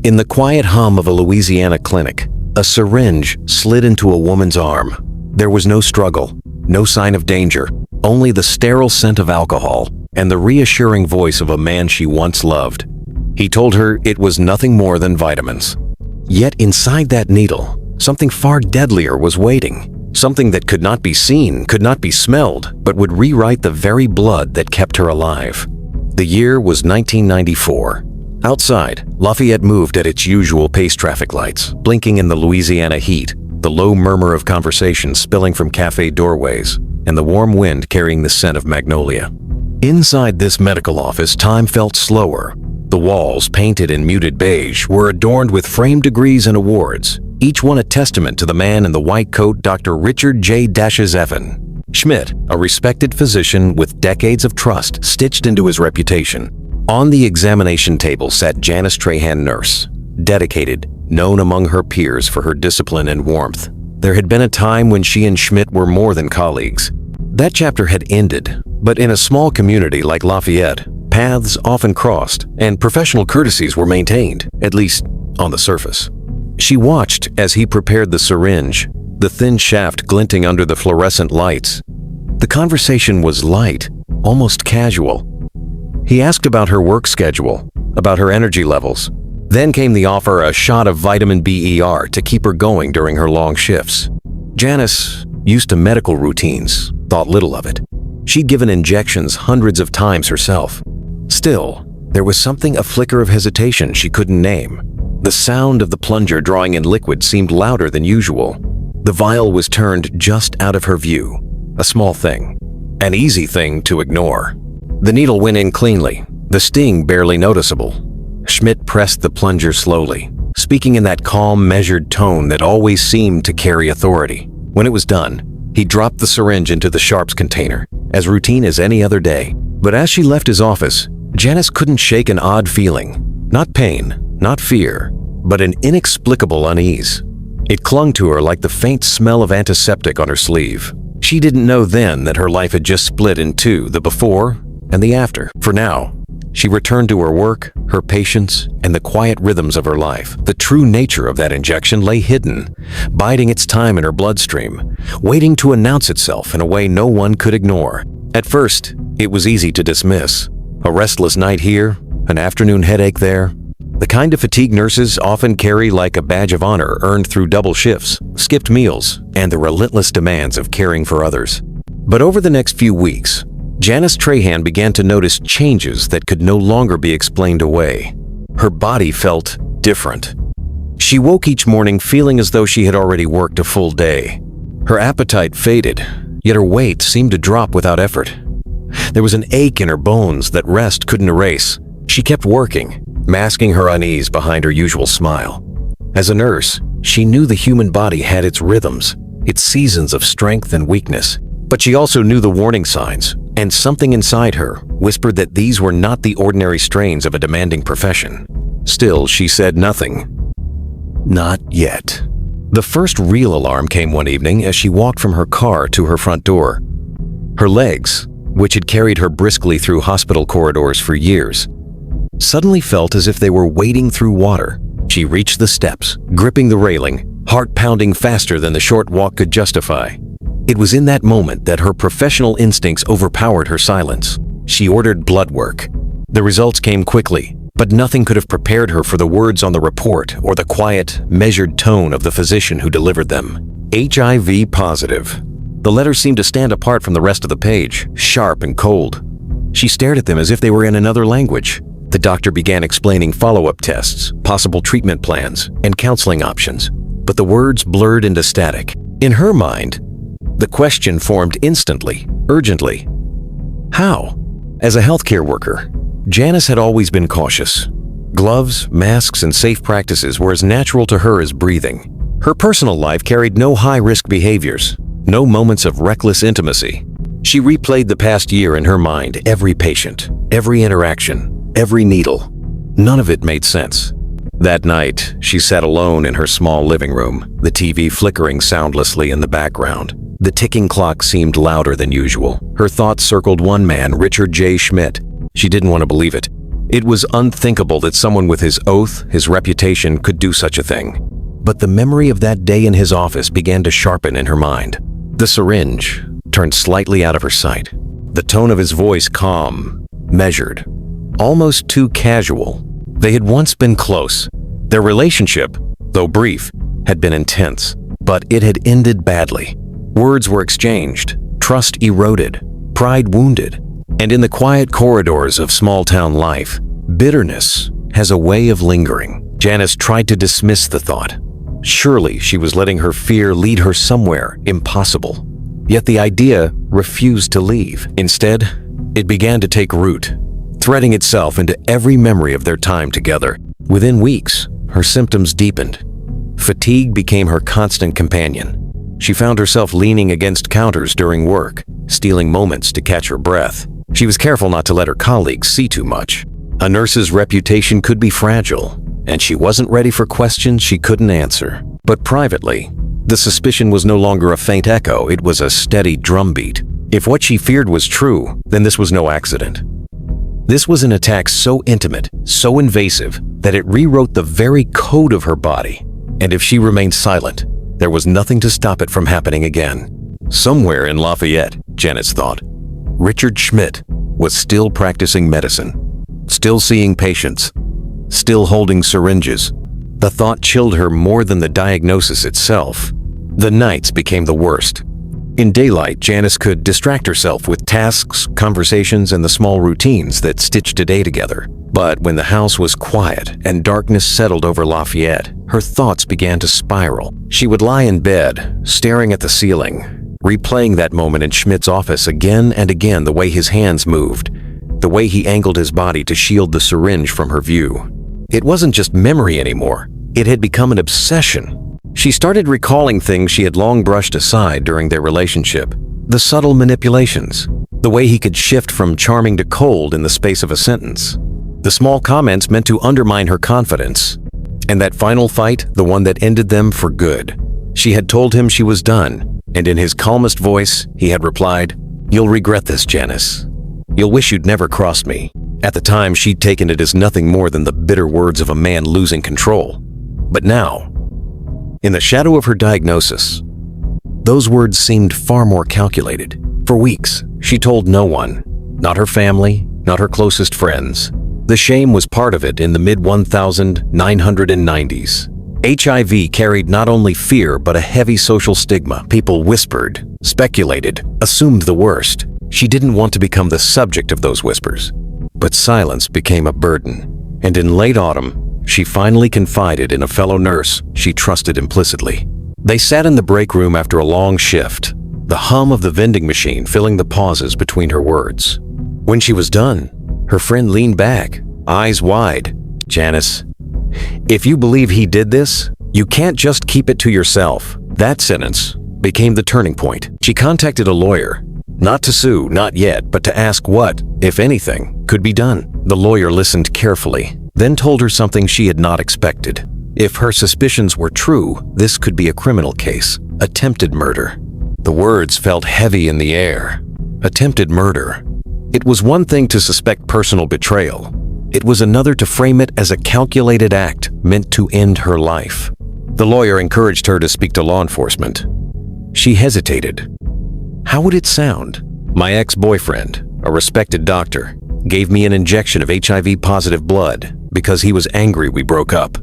In the quiet hum of a Louisiana clinic, a syringe slid into a woman's arm. There was no struggle, no sign of danger, only the sterile scent of alcohol and the reassuring voice of a man she once loved. He told her it was nothing more than vitamins. Yet inside that needle, something far deadlier was waiting. Something that could not be seen, could not be smelled, but would rewrite the very blood that kept her alive. The year was 1994. Outside, Lafayette moved at its usual pace traffic lights, blinking in the Louisiana heat, the low murmur of conversation spilling from cafe doorways, and the warm wind carrying the scent of magnolia. Inside this medical office, time felt slower. The walls, painted in muted beige, were adorned with framed degrees and awards, each one a testament to the man in the white coat, Dr. Richard J. Evan Schmidt, a respected physician with decades of trust stitched into his reputation. On the examination table sat Janice Trahan, nurse, dedicated, known among her peers for her discipline and warmth. There had been a time when she and Schmidt were more than colleagues. That chapter had ended, but in a small community like Lafayette, paths often crossed and professional courtesies were maintained, at least on the surface. She watched as he prepared the syringe, the thin shaft glinting under the fluorescent lights. The conversation was light, almost casual. He asked about her work schedule, about her energy levels. Then came the offer a shot of vitamin BER to keep her going during her long shifts. Janice, used to medical routines, thought little of it. She'd given injections hundreds of times herself. Still, there was a flicker of hesitation she couldn't name. The sound of the plunger drawing in liquid seemed louder than usual. The vial was turned just out of her view. A small thing. An easy thing to ignore. The needle went in cleanly, the sting barely noticeable. Schmidt pressed the plunger slowly, speaking in that calm, measured tone that always seemed to carry authority. When it was done, he dropped the syringe into the sharps container, as routine as any other day. But as she left his office, Janice couldn't shake an odd feeling. Not pain, not fear, but an inexplicable unease. It clung to her like the faint smell of antiseptic on her sleeve. She didn't know then that her life had just split in two, the before and the after. For now, she returned to her work, her patients, and the quiet rhythms of her life. The true nature of that injection lay hidden, biding its time in her bloodstream, waiting to announce itself in a way no one could ignore. At first, it was easy to dismiss. A restless night here, an afternoon headache there. The kind of fatigue nurses often carry like a badge of honor earned through double shifts, skipped meals, and the relentless demands of caring for others. But over the next few weeks, Janice Trahan began to notice changes that could no longer be explained away. Her body felt different. She woke each morning feeling as though she had already worked a full day. Her appetite faded, yet her weight seemed to drop without effort. There was an ache in her bones that rest couldn't erase. She kept working, masking her unease behind her usual smile. As a nurse, she knew the human body had its rhythms, its seasons of strength and weakness. But she also knew the warning signs, and something inside her whispered that these were not the ordinary strains of a demanding profession. Still, she said nothing. Not yet. The first real alarm came one evening as she walked from her car to her front door. Her legs, which had carried her briskly through hospital corridors for years, suddenly felt as if they were wading through water. She reached the steps, gripping the railing, heart pounding faster than the short walk could justify. It was in that moment that her professional instincts overpowered her silence. She ordered blood work. The results came quickly, but nothing could have prepared her for the words on the report or the quiet, measured tone of the physician who delivered them. HIV positive. The letters seemed to stand apart from the rest of the page, sharp and cold. She stared at them as if they were in another language. The doctor began explaining follow-up tests, possible treatment plans, and counseling options, but the words blurred into static. In her mind, the question formed instantly, urgently. How? As a healthcare worker, Janice had always been cautious. Gloves, masks, and safe practices were as natural to her as breathing. Her personal life carried no high-risk behaviors, no moments of reckless intimacy. She replayed the past year in her mind, every patient, every interaction, every needle. None of it made sense. That night, she sat alone in her small living room, the TV flickering soundlessly in the background. The ticking clock seemed louder than usual. Her thoughts circled one man, Richard J. Schmidt. She didn't want to believe it. It was unthinkable that someone with his oath, his reputation, could do such a thing. But the memory of that day in his office began to sharpen in her mind. The syringe turned slightly out of her sight. The tone of his voice calm, measured, almost too casual. They had once been close. Their relationship, though brief, had been intense, but it had ended badly. Words were exchanged, trust eroded, pride wounded, and in the quiet corridors of small-town life, bitterness has a way of lingering. Janice tried to dismiss the thought. Surely she was letting her fear lead her somewhere impossible. Yet the idea refused to leave. Instead, it began to take root, threading itself into every memory of their time together. Within weeks, her symptoms deepened. Fatigue became her constant companion. She found herself leaning against counters during work, stealing moments to catch her breath. She was careful not to let her colleagues see too much. A nurse's reputation could be fragile, and she wasn't ready for questions she couldn't answer. But privately, the suspicion was no longer a faint echo, it was a steady drumbeat. If what she feared was true, then this was no accident. This was an attack so intimate, so invasive, that it rewrote the very code of her body. And if she remained silent, there was nothing to stop it from happening again. Somewhere in Lafayette, Janice thought, Richard Schmidt was still practicing medicine, still seeing patients, still holding syringes. The thought chilled her more than the diagnosis itself. The nights became the worst. In daylight, Janice could distract herself with tasks, conversations, and the small routines that stitched a day together. But when the house was quiet and darkness settled over Lafayette, her thoughts began to spiral. She would lie in bed, staring at the ceiling, replaying that moment in Schmidt's office again and again, the way his hands moved, the way he angled his body to shield the syringe from her view. It wasn't just memory anymore. It had become an obsession. She started recalling things she had long brushed aside during their relationship. The subtle manipulations, the way he could shift from charming to cold in the space of a sentence. The small comments meant to undermine her confidence. And that final fight, the one that ended them for good. She had told him she was done, and in his calmest voice, he had replied, "You'll regret this, Janice. You'll wish you'd never crossed me." At the time, she'd taken it as nothing more than the bitter words of a man losing control. But now, in the shadow of her diagnosis, those words seemed far more calculated. For weeks, she told no one, not her family, not her closest friends. The shame was part of it in the mid-1990s. HIV carried not only fear but a heavy social stigma. People whispered, speculated, assumed the worst. She didn't want to become the subject of those whispers. But silence became a burden. And in late autumn, she finally confided in a fellow nurse she trusted implicitly. They sat in the break room after a long shift, the hum of the vending machine filling the pauses between her words. When she was done, her friend leaned back, eyes wide. "Janice, if you believe he did this, you can't just keep it to yourself." That sentence became the turning point. She contacted a lawyer, not to sue, not yet, but to ask what, if anything, could be done. The lawyer listened carefully, then told her something she had not expected. If her suspicions were true, this could be a criminal case, attempted murder. The words felt heavy in the air. Attempted murder. It was one thing to suspect personal betrayal. It was another to frame it as a calculated act meant to end her life. The lawyer encouraged her to speak to law enforcement. She hesitated. How would it sound? "My ex-boyfriend, a respected doctor, gave me an injection of HIV-positive blood because he was angry we broke up."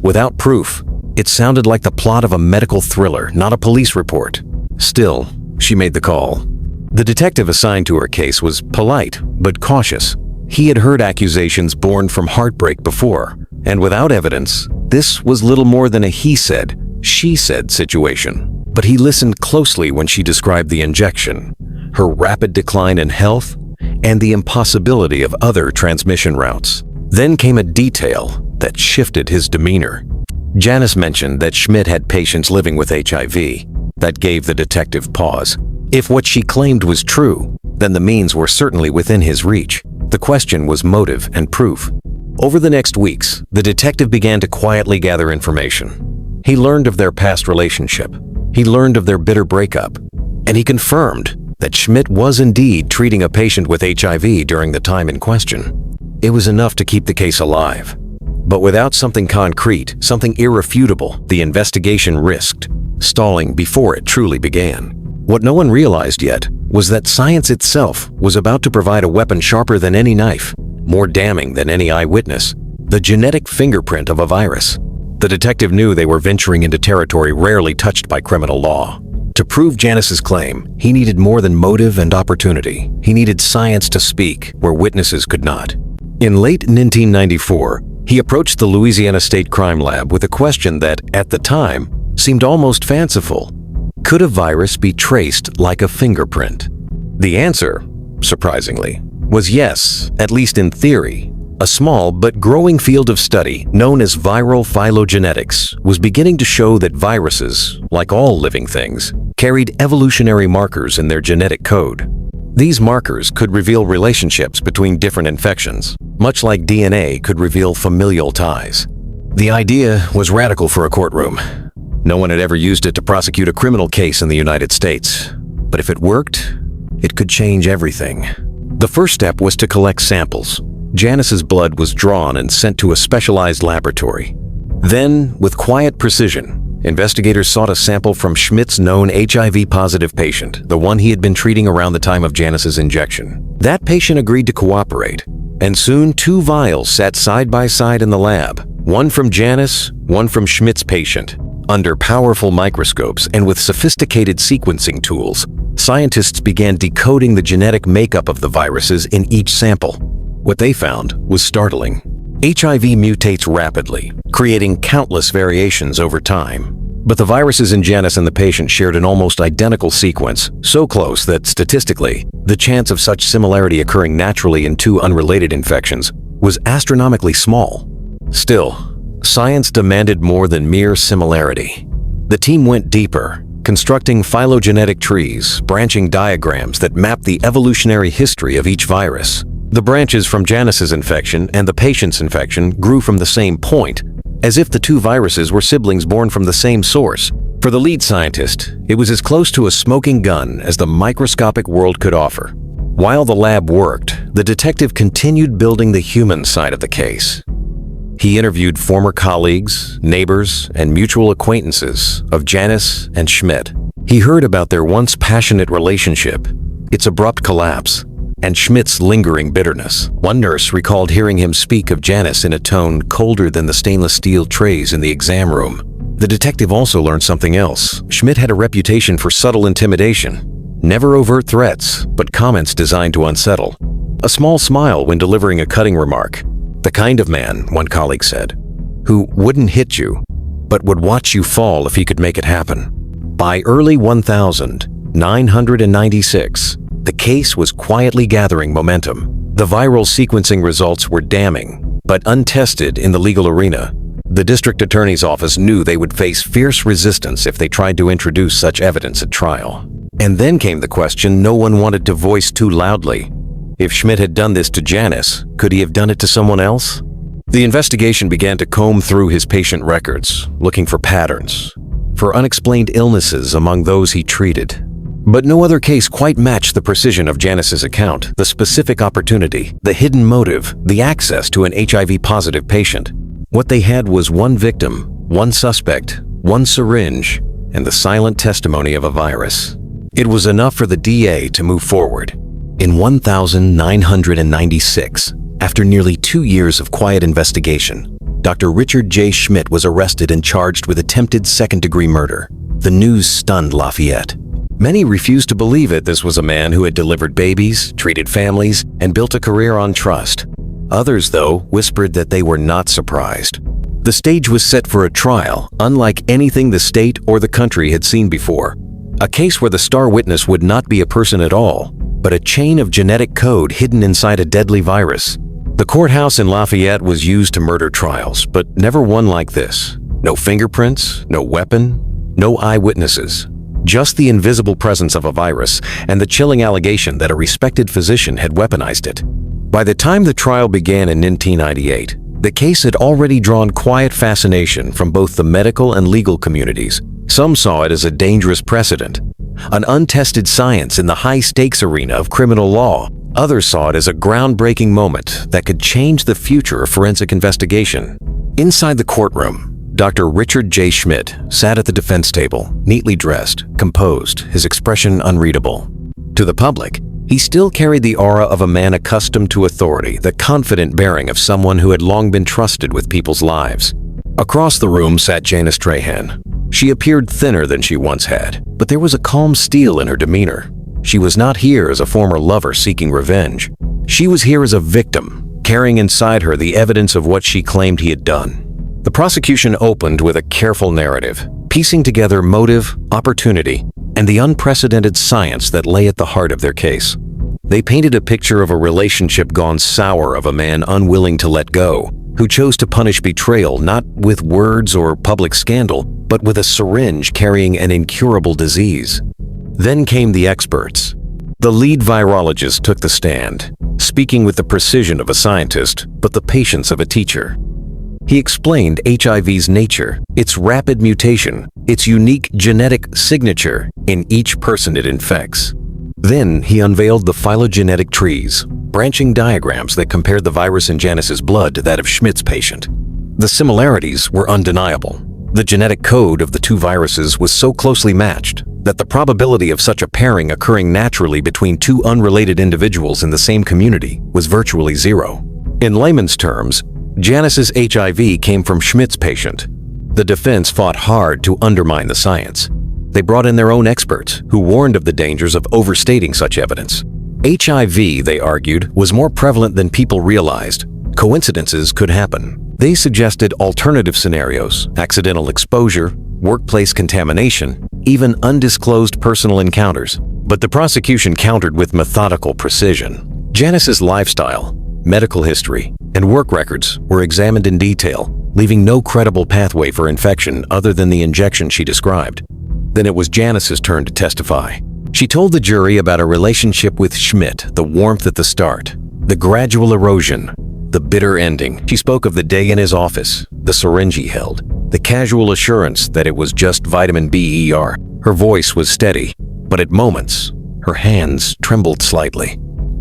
Without proof, it sounded like the plot of a medical thriller, not a police report. Still, she made the call. The detective assigned to her case was polite but cautious. He had heard accusations born from heartbreak before, and without evidence, this was little more than a he said, she said situation. But he listened closely when she described the injection, her rapid decline in health, and the impossibility of other transmission routes. Then came a detail that shifted his demeanor. Janice mentioned that Schmidt had patients living with HIV. That gave the detective pause. If what she claimed was true, then the means were certainly within his reach. The question was motive and proof. Over the next weeks, the detective began to quietly gather information. He learned of their past relationship. He learned of their bitter breakup. And he confirmed that Schmidt was indeed treating a patient with HIV during the time in question. It was enough to keep the case alive. But without something concrete, something irrefutable, the investigation risked stalling before it truly began. What no one realized yet was that science itself was about to provide a weapon sharper than any knife, more damning than any eyewitness: the genetic fingerprint of a virus. The detective knew they were venturing into territory rarely touched by criminal law. To prove Janice's claim, he needed more than motive and opportunity. He needed science to speak where witnesses could not. In late 1994, he approached the Louisiana State Crime Lab with a question that, at the time, seemed almost fanciful. Could a virus be traced like a fingerprint? The answer, surprisingly, was yes, at least in theory. A small but growing field of study known as viral phylogenetics was beginning to show that viruses, like all living things, carried evolutionary markers in their genetic code. These markers could reveal relationships between different infections, much like DNA could reveal familial ties. The idea was radical for a courtroom. No one had ever used it to prosecute a criminal case in the United States. But if it worked, it could change everything. The first step was to collect samples. Janice's blood was drawn and sent to a specialized laboratory. Then, with quiet precision, investigators sought a sample from Schmidt's known HIV-positive patient, the one he had been treating around the time of Janice's injection. That patient agreed to cooperate, and soon 2 vials sat side by side in the lab, one from Janice, one from Schmidt's patient. Under powerful microscopes and with sophisticated sequencing tools, scientists began decoding the genetic makeup of the viruses in each sample. What they found was startling. HIV mutates rapidly, creating countless variations over time. But the viruses in Janice and the patient shared an almost identical sequence, so close that statistically, the chance of such similarity occurring naturally in 2 unrelated infections was astronomically small. Still, science demanded more than mere similarity. The team went deeper, constructing phylogenetic trees, branching diagrams that mapped the evolutionary history of each virus. The branches from Janice's infection and the patient's infection grew from the same point, as if the 2 viruses were siblings born from the same source. For the lead scientist, it was as close to a smoking gun as the microscopic world could offer. While the lab worked, the detective continued building the human side of the case. He interviewed former colleagues, neighbors, and mutual acquaintances of Janice and Schmidt. He heard about their once passionate relationship, its abrupt collapse, and Schmidt's lingering bitterness. One nurse recalled hearing him speak of Janice in a tone colder than the stainless steel trays in the exam room. The detective also learned something else. Schmidt had a reputation for subtle intimidation. Never overt threats, but comments designed to unsettle. A small smile when delivering a cutting remark. The kind of man, one colleague said, who wouldn't hit you, but would watch you fall if he could make it happen. By early 1996, the case was quietly gathering momentum. The viral sequencing results were damning, but untested in the legal arena. The district attorney's office knew they would face fierce resistance if they tried to introduce such evidence at trial. And then came the question no one wanted to voice too loudly. If Schmidt had done this to Janice, could he have done it to someone else? The investigation began to comb through his patient records, looking for patterns, for unexplained illnesses among those he treated. But no other case quite matched the precision of Janice's account, the specific opportunity, the hidden motive, the access to an HIV-positive patient. What they had was one victim, one suspect, one syringe, and the silent testimony of a virus. It was enough for the DA to move forward. In 1996, after nearly 2 years of quiet investigation, Dr. Richard J. Schmidt was arrested and charged with attempted second-degree murder. The news stunned Lafayette. Many refused to believe it. This was a man who had delivered babies, treated families, and built a career on trust. Others, though, whispered that they were not surprised. The stage was set for a trial, unlike anything the state or the country had seen before. A case where the star witness would not be a person at all, but a chain of genetic code hidden inside a deadly virus. The courthouse in Lafayette was used to murder trials, but never one like this. No fingerprints, no weapon, no eyewitnesses. Just the invisible presence of a virus and the chilling allegation that a respected physician had weaponized it. By the time the trial began in 1998, the case had already drawn quiet fascination from both the medical and legal communities. Some saw it as a dangerous precedent, an untested science in the high-stakes arena of criminal law. Others saw it as a groundbreaking moment that could change the future of forensic investigation. Inside the courtroom, Dr. Richard J. Schmidt sat at the defense table, neatly dressed, composed, his expression unreadable. To the public, he still carried the aura of a man accustomed to authority, the confident bearing of someone who had long been trusted with people's lives. Across the room sat Janice Trahan. She appeared thinner than she once had, but there was a calm steel in her demeanor. She was not here as a former lover seeking revenge. She was here as a victim, carrying inside her the evidence of what she claimed he had done. The prosecution opened with a careful narrative, piecing together motive, opportunity, and the unprecedented science that lay at the heart of their case. They painted a picture of a relationship gone sour, of a man unwilling to let go, who chose to punish betrayal not with words or public scandal, but with a syringe carrying an incurable disease. Then came the experts. The lead virologist took the stand, speaking with the precision of a scientist, but the patience of a teacher. He explained HIV's nature, its rapid mutation, its unique genetic signature in each person it infects. Then he unveiled the phylogenetic trees, branching diagrams that compared the virus in Janice's blood to that of Schmidt's patient. The similarities were undeniable. The genetic code of the two viruses was so closely matched that the probability of such a pairing occurring naturally between two unrelated individuals in the same community was virtually zero. In layman's terms, Janice's HIV came from Schmidt's patient. The defense fought hard to undermine the science. They brought in their own experts who warned of the dangers of overstating such evidence. HIV, they argued, was more prevalent than people realized. Coincidences could happen. They suggested alternative scenarios, accidental exposure, workplace contamination, even undisclosed personal encounters. But the prosecution countered with methodical precision. Janice's lifestyle, medical history, and work records were examined in detail, leaving no credible pathway for infection other than the injection she described. Then it was Janice's turn to testify. She told the jury about a relationship with Schmidt, the warmth at the start, the gradual erosion, the bitter ending. She spoke of the day in his office, the syringe he held, the casual assurance that it was just vitamin BER. Her voice was steady, but at moments, her hands trembled slightly.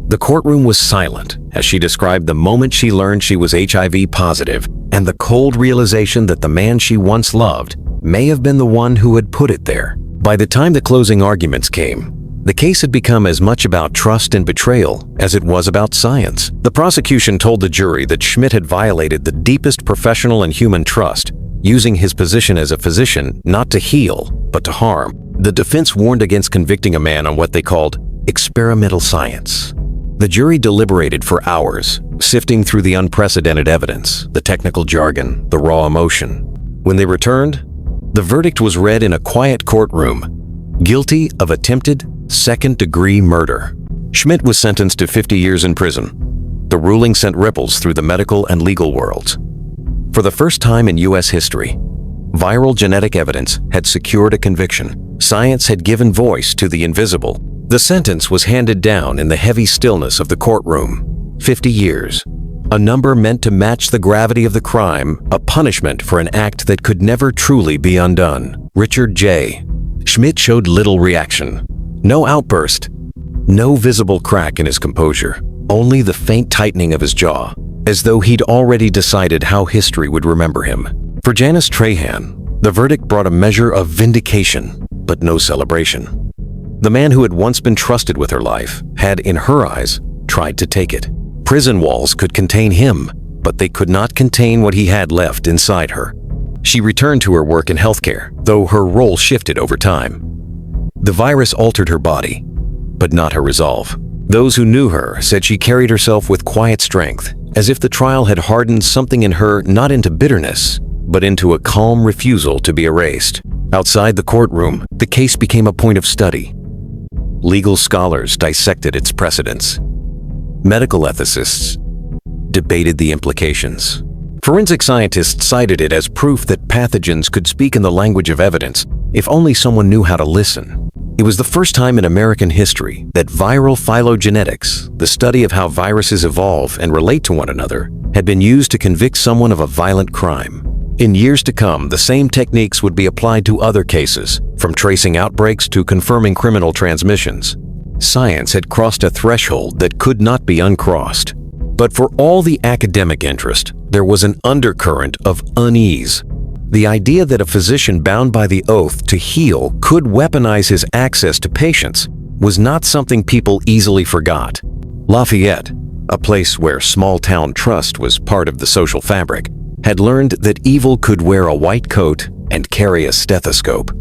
The courtroom was silent as she described the moment she learned she was HIV positive and the cold realization that the man she once loved may have been the one who had put it there. By the time the closing arguments came, the case had become as much about trust and betrayal as it was about science. The prosecution told the jury that Schmidt had violated the deepest professional and human trust, using his position as a physician not to heal, but to harm. The defense warned against convicting a man on what they called experimental science. The jury deliberated for hours, sifting through the unprecedented evidence, the technical jargon, the raw emotion. When they returned, the verdict was read in a quiet courtroom: guilty of attempted second-degree murder. Schmidt was sentenced to 50 years in prison. The ruling sent ripples through the medical and legal worlds. For the first time in U.S. history, viral genetic evidence had secured a conviction. Science had given voice to the invisible. The sentence was handed down in the heavy stillness of the courtroom. 50 years. A number meant to match the gravity of the crime, a punishment for an act that could never truly be undone. Richard J. Schmidt showed little reaction. No outburst. No visible crack in his composure. Only the faint tightening of his jaw, as though he'd already decided how history would remember him. For Janice Trahan, the verdict brought a measure of vindication, but no celebration. The man who had once been trusted with her life had, in her eyes, tried to take it. Prison walls could contain him, but they could not contain what he had left inside her. She returned to her work in healthcare, though her role shifted over time. The virus altered her body, but not her resolve. Those who knew her said she carried herself with quiet strength, as if the trial had hardened something in her not into bitterness, but into a calm refusal to be erased. Outside the courtroom, the case became a point of study. Legal scholars dissected its precedents. Medical ethicists debated the implications. Forensic scientists cited it as proof that pathogens could speak in the language of evidence if only someone knew how to listen. It was the first time in American history that viral phylogenetics, the study of how viruses evolve and relate to one another, had been used to convict someone of a violent crime. In years to come, the same techniques would be applied to other cases, from tracing outbreaks to confirming criminal transmissions. Science had crossed a threshold that could not be uncrossed. But for all the academic interest, there was an undercurrent of unease. The idea that a physician bound by the oath to heal could weaponize his access to patients was not something people easily forgot. Lafayette, a place where small-town trust was part of the social fabric, had learned that evil could wear a white coat and carry a stethoscope.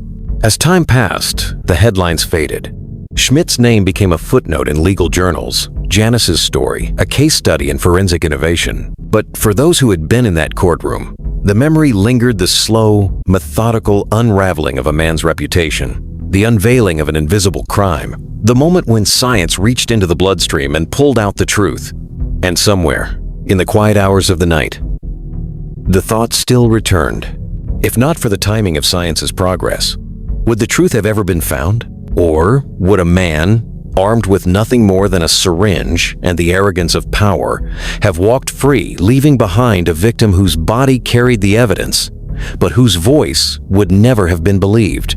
As time passed, the headlines faded. Schmidt's name became a footnote in legal journals, Janice's story, a case study in forensic innovation. But for those who had been in that courtroom, the memory lingered the slow, methodical unraveling of a man's reputation, the unveiling of an invisible crime, the moment when science reached into the bloodstream and pulled out the truth. And somewhere, in the quiet hours of the night, the thought still returned. If not for the timing of science's progress, would the truth have ever been found? Or would a man, armed with nothing more than a syringe and the arrogance of power, have walked free, leaving behind a victim whose body carried the evidence, but whose voice would never have been believed?